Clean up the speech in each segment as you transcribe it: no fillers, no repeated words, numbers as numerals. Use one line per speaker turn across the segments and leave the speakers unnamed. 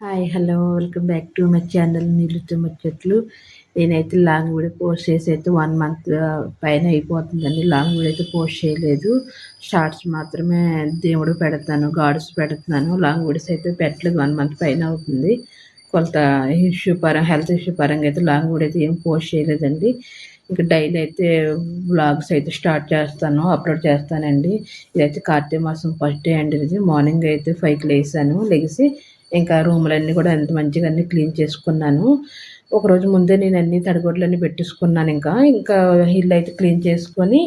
Hi hello welcome back to my channel నీళ్ళతో ముచ్చట్లు. నేనైతే లాంగ్ వీడియో పోస్ట్ చేసి అయితే 1 మంత్ పైన అయిపోతుందండి. లాంగ్ వీడియో అయితే పోస్ట్ చేయలేదు. షార్ట్స్ మాత్రమే దేవుడు పెడతాను, గాడ్స్ పెడుతున్నాను. లాంగ్ వీడియోస్ అయితే పెట్టలేదు. 1 మంత్ పైన అవుతుంది. కొంత హెల్త్ ఇష్యూ పరంగా అయితే లాంగ్ వీడియో అయితే ఏం పోస్ట్ చేయలేదండి. ఇంకా డైలీ అయితే వ్లాగ్స్ అయితే స్టార్ట్ చేస్తాను, అప్లోడ్ చేస్తానండి. ఇదైతే కార్తీక మాసం ఫస్ట్ డే అండి. ఇది మార్నింగ్ అయితే 5కి లెగిసి ఇంకా రూములన్నీ కూడా ఎంత మంచిగా అన్నీ క్లీన్ చేసుకున్నాను. ఒకరోజు ముందే నేను అన్ని తడిగుడ్లన్నీ పెట్టేసుకున్నాను. ఇంకా ఇల్లు అయితే క్లీన్ చేసుకొని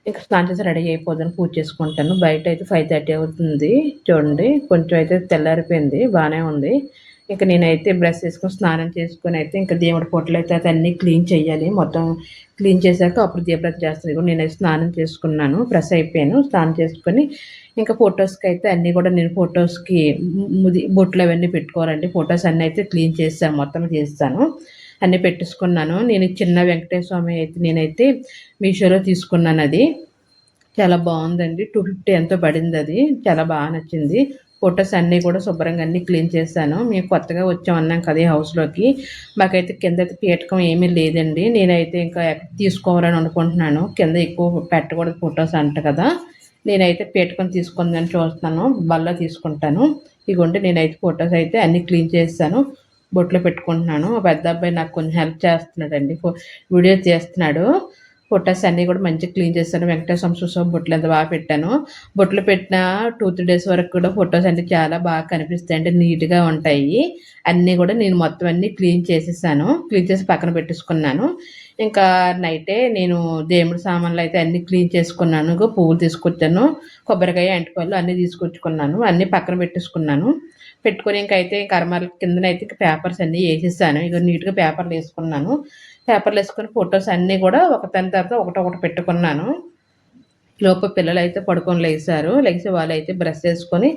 ఇంకా స్నానం చేసి రెడీ అయిపోదాను, పూజ చేసుకుంటాను. బయట అయితే 5:30 అవుతుంది. చూడండి కొంచెం అయితే తెల్లారిపోయింది, బాగానే ఉంది. ఇంకా నేనైతే బ్రష్ చేసుకొని స్నానం చేసుకొని అయితే ఇంకా దేవుడి ఫోటోలు అయితే అన్నీ క్లీన్ చేయాలి. మొత్తం క్లీన్ చేశాక అప్పుడు దీపం చేస్తాను. నేనైతే స్నానం చేసుకున్నాను, ఫ్రెష్ అయిపోయాను. స్నానం చేసుకొని ఇంకా ఫొటోస్కి అయితే అన్నీ కూడా నేను ఫొటోస్కి బొట్లు అవన్నీ పెట్టుకోవాలండి. ఫొటోస్ అన్నీ అయితే క్లీన్ చేస్తాను, మొత్తం చేస్తాను, అన్నీ పెట్టేసుకున్నాను. నేను చిన్న వెంకటేశ్వర స్వామి అయితే నేనైతే మీషోలో తీసుకున్నాను. అది చాలా బాగుందండి. 250 ఎంతో పడింది. అది చాలా బాగా నచ్చింది. ఫొటోస్ అన్నీ కూడా శుభ్రంగా అన్నీ క్లీన్ చేశాను. మేము కొత్తగా వచ్చామన్నాం కదా ఈ హౌస్లోకి. మాకైతే కింద అయితే పీఠకం ఏమీ లేదండి. నేనైతే ఇంకా తీసుకోవాలని అనుకుంటున్నాను. కింద ఎక్కువ పెట్టకూడదు ఫొటోస్ అంట కదా. నేనైతే పీఠకం తీసుకుందని చూస్తున్నాను, బల్ల తీసుకుంటాను. ఇగోండి నేనైతే ఫొటోస్ అయితే అన్నీ క్లీన్ చేస్తాను, బొట్లో పెట్టుకుంటున్నాను. పెద్ద అబ్బాయి నాకు కొంచెం హెల్ప్ చేస్తున్నాడండి, వీడియో చేస్తున్నాడు. ఫొటోస్ అన్నీ కూడా మంచిగా క్లీన్ చేస్తాను. వెంకటేశ్వర స్వామి బొట్లు ఎంత బాగా పెట్టాను. బొట్లు పెట్టిన 2-3 డేస్ వరకు కూడా ఫొటోస్ అన్నీ చాలా బాగా కనిపిస్తాయి, అంటే నీట్గా ఉంటాయి. అన్నీ కూడా నేను మొత్తం అన్నీ క్లీన్ చేసేసాను. క్లీన్ చేసి పక్కన పెట్టేసుకున్నాను. ఇంకా నైటే నేను దేవుడి సామాన్లు అయితే అన్నీ క్లీన్ చేసుకున్నాను. పువ్వులు తీసుకొచ్చాను, కొబ్బరికాయ, అంటిపళ్ళు అన్నీ తీసుకొచ్చుకున్నాను. అన్నీ పక్కన పెట్టేసుకున్నాను. పెట్టుకొని ఇంకైతే కర్మాల కిందనైతే పేపర్స్ అన్నీ వేసేసాను. ఇక నీట్గా పేపర్లు వేసుకున్నాను. పేపర్లు వేసుకొని ఫొటోస్ అన్నీ కూడా ఒకదాని తర్వాత ఒకటొకటి పెట్టుకున్నాను. లోపు పిల్లలు అయితే పడుకొని లేచి వాళ్ళు అయితే బ్రష్ చేసుకొని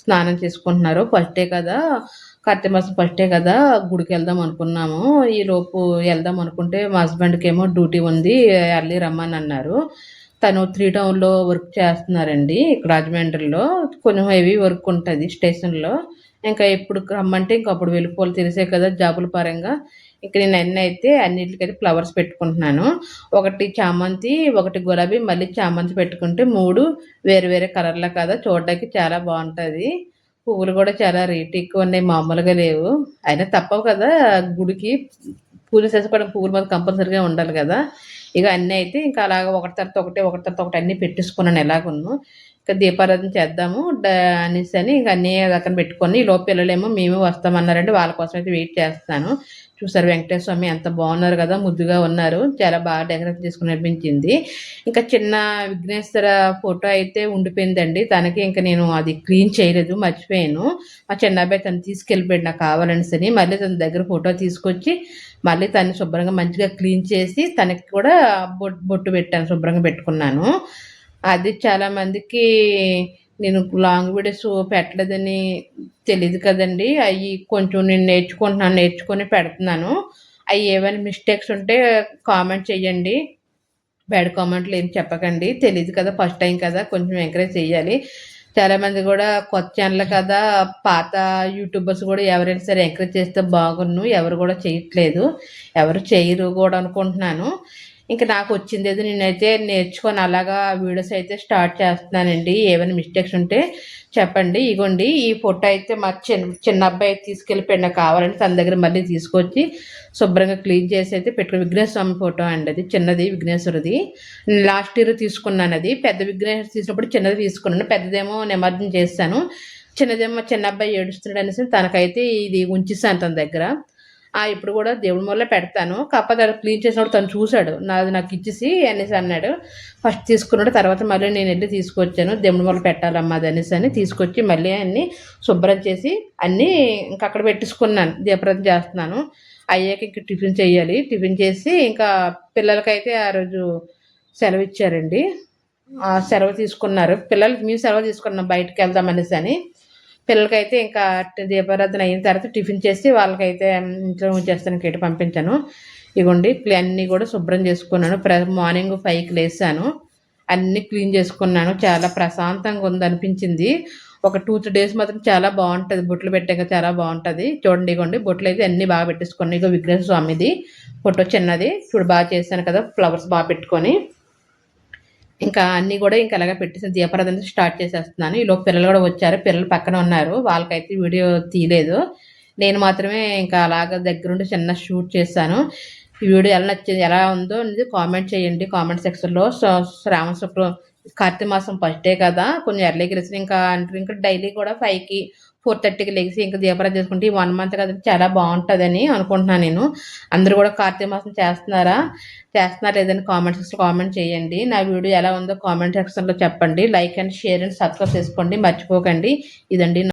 స్నానం చేసుకుంటున్నారు. ఫస్ట్ డే కదా, కార్తీక మాసం ఫస్ట్ డే కదా, గుడికి వెళ్దాం అనుకున్నాము. ఈలోపు వెళ్దాం అనుకుంటే మా హస్బెండ్కి ఏమో డ్యూటీ ఉంది, ఎర్లీ రమ్మని అన్నారు. తను 3 టౌన్లో వర్క్ చేస్తున్నారండి. ఇక్కడ రాజమండ్రిలో కొంచెం హెవీ వర్క్ ఉంటుంది స్టేషన్లో. ఇంకా ఎప్పుడు రమ్మంటే ఇంక అప్పుడు వెళ్ళిపోవాలి, తెలిసే కదా జాబుల పరంగా. ఇంక నేను అయితే అన్నిటికైతే ఫ్లవర్స్ పెట్టుకుంటున్నాను. ఒకటి చామంతి, ఒకటి గులాబీ, మళ్ళీ చామంతి పెట్టుకుంటే 3 వేరు వేరే కలర్ల కదా, చూడడానికి చాలా బాగుంటుంది. పువ్వులు కూడా చాలా రేట్ ఎక్కువ ఉన్నాయి, మామూలుగా లేవు. అయినా తప్పవు కదా, గుడికి పూజ చేసుకోవడం పువ్వుల మీద కంపల్సరీగా ఉండాలి కదా. ఇక అన్నీ అయితే ఇంకా అలాగ ఒకటి తర్వాత ఒకటి అన్నీ పెట్టేసుకున్నాను ఎలాగున్నాను. ఇంకా దీపారాధన చేద్దాము అనేసి అని ఇంక అన్నీ అక్కడ పెట్టుకొని, ఈ లోపు పిల్లలేమో మేము వస్తామన్నారంటే వాళ్ళ కోసం అయితే వెయిట్ చేస్తాను. చూసారు వెంకటేశ్వర స్వామి ఎంత బాగున్నారు కదా, ముద్దుగా ఉన్నారు. చాలా బాగా డెకరేట్ చేసుకుని అనిపించింది. ఇంకా చిన్న విఘ్నేశ్వర ఫోటో అయితే ఉండిపోయిందండి. తనకి ఇంకా నేను అది క్లీన్ చేయలేదు, మర్చిపోయాను. మా చిన్న అబ్బాయి తను తీసుకెళ్ళిపోయాడు నాకు కావాలనేసి. మళ్ళీ తన దగ్గర ఫోటో తీసుకొచ్చి మళ్ళీ తను శుభ్రంగా మంచిగా క్లీన్ చేసి తనకి కూడా బొట్టు పెట్టాను, శుభ్రంగా పెట్టుకున్నాను. అది చాలామందికి నేను లాంగ్ వీడియోస్ పెట్టలేదని తెలీదు కదండి. అవి కొంచెం నేను నేర్చుకొని పెడుతున్నాను. అవి ఏమైనా మిస్టేక్స్ ఉంటే కామెంట్ చేయండి. బ్యాడ్ కామెంట్లు ఏం చెప్పకండి. తెలీదు కదా, ఫస్ట్ టైం కదా, కొంచెం ఎంకరేజ్ చేయాలి. చాలామంది కూడా కొత్త ఛానల్ కదా, పాత యూట్యూబర్స్ కూడా ఎవరైనా సరే ఎంకరేజ్ చేస్తే బాగున్ను. ఎవరు కూడా చేయట్లేదు, ఎవరు చేయరు కూడా అనుకుంటున్నాను. ఇంకా నాకు వచ్చింది ఏదో నేనైతే నేర్చుకొని అలాగా వీడియోస్ అయితే స్టార్ట్ చేస్తున్నానండి. ఏమైనా మిస్టేక్స్ ఉంటే చెప్పండి. ఇగోండి ఈ ఫోటో అయితే మా చిన్న అబ్బాయి తీసుకెళ్ళిపోయాడు, నాకు కావాలంటే తన దగ్గర మళ్ళీ తీసుకొచ్చి శుభ్రంగా క్లీన్ చేసి అయితే పెట్టుకుని. విఘ్నేశ్వర స్వామి ఫోటో అండి అది, చిన్నది విఘ్నేశ్వరుది. లాస్ట్ ఇయర్ తీసుకున్నాను. అది పెద్ద విఘ్నేశ్వర తీసినప్పుడు చిన్నది తీసుకున్నాను, పెద్దదేమో నిమజ్జనం చేస్తాను. చిన్నదేమో చిన్న అబ్బాయి ఏడుస్తున్నాడు అనేసి తనకైతే ఇది ఉంచిస్తాను తన దగ్గర. ఇప్పుడు కూడా దేవుడి మూలలో పెడతాను. కాకపోతే అది క్లీన్ చేసినప్పుడు తను చూశాడు, నాది నాకు ఇచ్చేసి అనేసి అన్నాడు. ఫస్ట్ తీసుకున్నాడు, తర్వాత మళ్ళీ నేను వెళ్ళి తీసుకొచ్చాను. దేవుడి మూల పెట్టాలమ్మా అది అనేసి అని తీసుకొచ్చి మళ్ళీ అన్నీ శుభ్రం చేసి అన్నీ ఇంకా అక్కడ పెట్టేసుకున్నాను. దీపారాధన చేస్తున్నాను. అయ్యాక ఇంక టిఫిన్ చేయాలి. టిఫిన్ చేసి ఇంకా పిల్లలకైతే ఆ రోజు సెలవు ఇచ్చారండి. సెలవు తీసుకున్నారు పిల్లలకి. మేము సెలవు తీసుకున్నాం బయటకు వెళ్దాం అనేసి అని. పిల్లలకైతే ఇంకా దీపారాధన అయిన తర్వాత టిఫిన్ చేసి వాళ్ళకైతే ఇంట్లో ఉంచేస్తాను, కేట పంపించాను. ఇగోండి అన్నీ కూడా శుభ్రం చేసుకున్నాను. మార్నింగ్ 5కి లేచాను, అన్నీ క్లీన్ చేసుకున్నాను. చాలా ప్రశాంతంగా ఉందనిపించింది. ఒక 2-3 డేస్ మాత్రం చాలా బాగుంటుంది. బొట్లు పెట్టాక చాలా బాగుంటుంది. చూడండి ఇగోండి బొట్లు అయితే అన్ని బాగా పెట్టేసుకోండి. ఇగో విగ్రహ స్వామిది ఫోటో చిన్నది చూడు బాగా చేశాను కదా, ఫ్లవర్స్ బాగా పెట్టుకొని ఇంకా అన్నీ కూడా ఇంకా అలాగే పెట్టేసి దీపారాధన స్టార్ట్ చేసేస్తున్నాను. ఈలోపు పిల్లలు కూడా వచ్చారు. పిల్లలు పక్కన ఉన్నారు, వాళ్ళకైతే వీడియో తీయలేదు. నేను మాత్రమే ఇంకా అలాగ దగ్గరుండి చిన్న షూట్ చేశాను. ఈ వీడియో ఎలా నచ్చింది, ఎలా ఉందో అనేది కామెంట్ చేయండి కామెంట్ సెక్షన్లో. శ్రావణ శుక్రం కార్తీక మాసం ఫస్ట్ డే కదా, కొంచెం ఎర్లీకి లేచి ఇంకా డైలీ కూడా 5కి 4:30కి లేచి ఇంకా దీపారాధన చేసుకుంటే ఈ 1 మంత్ కదా చాలా బాగుంటుందని అనుకుంటున్నాను నేను. అందరూ కూడా కార్తీక మాసం చేస్తున్నారా లేదని కామెంట్ సెక్షన్లో కామెంట్ చేయండి. నా వీడియో ఎలా ఉందో కామెంట్ సెక్షన్లో చెప్పండి. Like and share and subscribe చేసుకోండి మర్చిపోకండి. ఇదండి